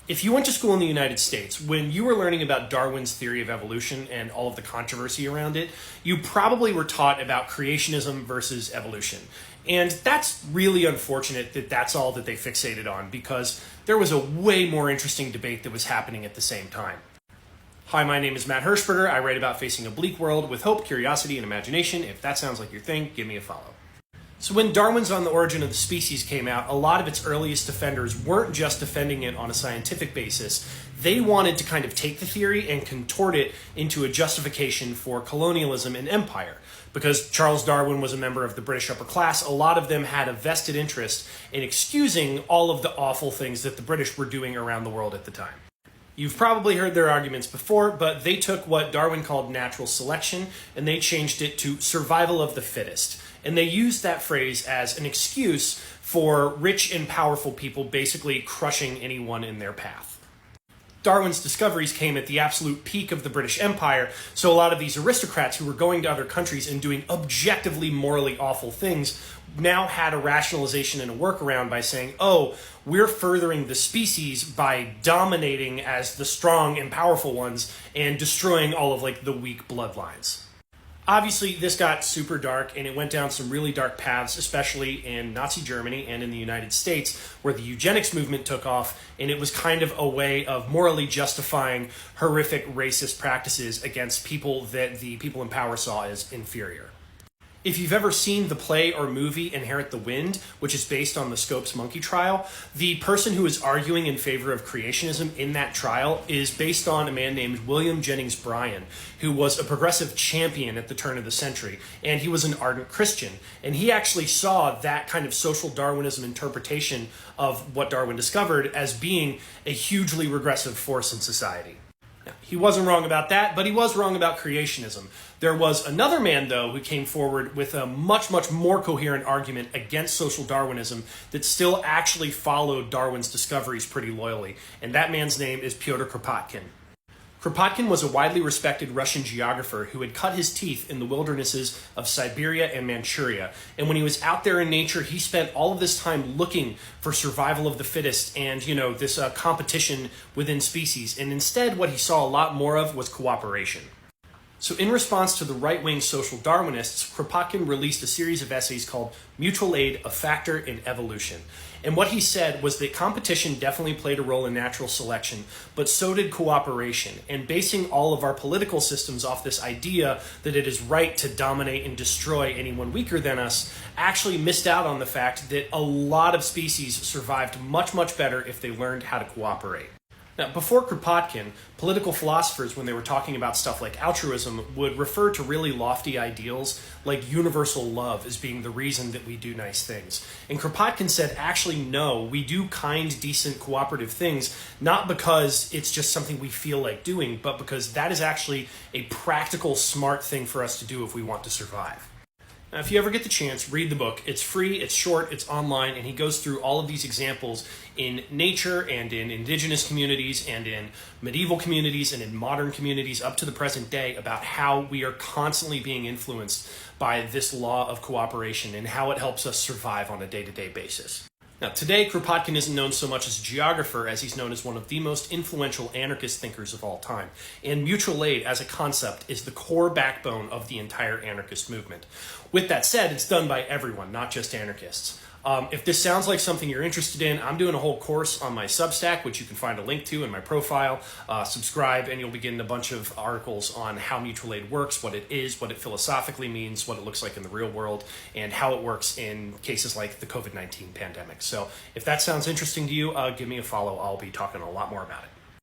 If you went to school in the United States, when you were learning about Darwin's theory of evolution and all of the controversy around it, you probably were taught about creationism versus evolution. And that's really unfortunate that that's all that they fixated on, because there was a way more interesting debate that was happening at the same time. Hi, my name is Matt Hirschberger. I write about facing a bleak world with hope, curiosity, and imagination. If that sounds like your thing, give me a follow. So when Darwin's On the Origin of the Species came out, a lot of its earliest defenders weren't just defending it on a scientific basis. They wanted to kind of take the theory and contort it into a justification for colonialism and empire. Because Charles Darwin was a member of the British upper class, a lot of them had a vested interest in excusing all of the awful things that the British were doing around the world at the time. You've probably heard their arguments before, but they took what Darwin called natural selection and they changed it to survival of the fittest. And they used that phrase as an excuse for rich and powerful people basically crushing anyone in their path. Darwin's discoveries came at the absolute peak of the British Empire, so a lot of these aristocrats who were going to other countries and doing objectively morally awful things now had a rationalization and a workaround by saying, oh, we're furthering the species by dominating as the strong and powerful ones and destroying all of the weak bloodlines. Obviously, this got super dark, and it went down some really dark paths, especially in Nazi Germany and in the United States, where the eugenics movement took off, and it was kind of a way of morally justifying horrific racist practices against people that the people in power saw as inferior. If you've ever seen the play or movie Inherit the Wind, which is based on the Scopes monkey trial, the person who is arguing in favor of creationism in that trial is based on a man named William Jennings Bryan, who was a progressive champion at the turn of the century, and he was an ardent Christian. And he actually saw that kind of social Darwinism interpretation of what Darwin discovered as being a hugely regressive force in society. Now, he wasn't wrong about that, but he was wrong about creationism. There was another man, though, who came forward with a much, much more coherent argument against social Darwinism that still actually followed Darwin's discoveries pretty loyally, and that man's name is Pyotr Kropotkin. Kropotkin was a widely respected Russian geographer who had cut his teeth in the wildernesses of Siberia and Manchuria. And when he was out there in nature, he spent all of this time looking for survival of the fittest and, this competition within species. And instead, what he saw a lot more of was cooperation. So in response to the right-wing social Darwinists, Kropotkin released a series of essays called Mutual Aid, a Factor in Evolution. And what he said was that competition definitely played a role in natural selection, but so did cooperation. And basing all of our political systems off this idea that it is right to dominate and destroy anyone weaker than us actually missed out on the fact that a lot of species survived much, much better if they learned how to cooperate. Now, before Kropotkin, political philosophers, when they were talking about stuff like altruism, would refer to really lofty ideals like universal love as being the reason that we do nice things. And Kropotkin said, actually, no, we do kind, decent, cooperative things, not because it's just something we feel like doing, but because that is actually a practical, smart thing for us to do if we want to survive. Now, if you ever get the chance, read the book. It's free, it's short, it's online, and he goes through all of these examples in nature and in indigenous communities and in medieval communities and in modern communities up to the present day about how we are constantly being influenced by this law of cooperation and how it helps us survive on a day-to-day basis. Now, today, Kropotkin isn't known so much as a geographer as he's known as one of the most influential anarchist thinkers of all time. And mutual aid as a concept is the core backbone of the entire anarchist movement. With that said, it's done by everyone, not just anarchists. If this sounds like something you're interested in, I'm doing a whole course on my Substack, which you can find a link to in my profile. Subscribe, and you'll be getting a bunch of articles on how mutual aid works, what it is, what it philosophically means, what it looks like in the real world, and how it works in cases like the COVID-19 pandemic. So if that sounds interesting to you, give me a follow. I'll be talking a lot more about it.